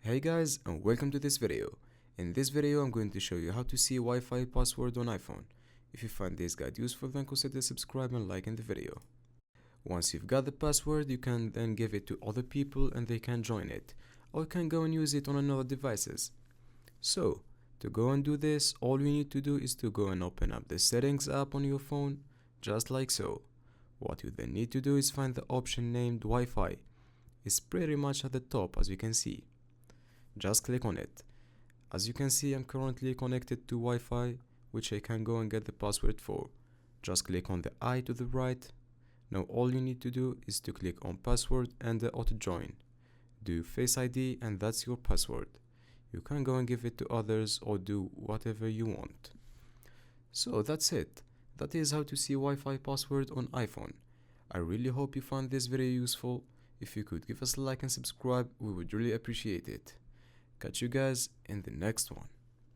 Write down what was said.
Hey guys, and welcome to this video. In this video I'm going to show you how to see Wi-Fi password on iPhone. If you find this guide useful, then consider subscribing and liking the video. Once you've got the password, you can then give it to other people and they can join it, or you can go and use it on another devices. So, to go and do this, all you need to do is to go and open up the settings app on your phone, just like so. What you then need to do is find the option named Wi-Fi. It's pretty much at the top, as you can see. Just click on it. As you can see, I'm currently connected to Wi-Fi, which I can go and get the password for. Just click on the I to the right. Now all you need to do is to click on password and the auto join. Do Face ID and that's your password. You can go and give it to others or do whatever you want. So that's it. That is how to see Wi-Fi password on iPhone. I really hope you found this video useful. If you could give us a like and subscribe, we would really appreciate it. Catch you guys in the next one.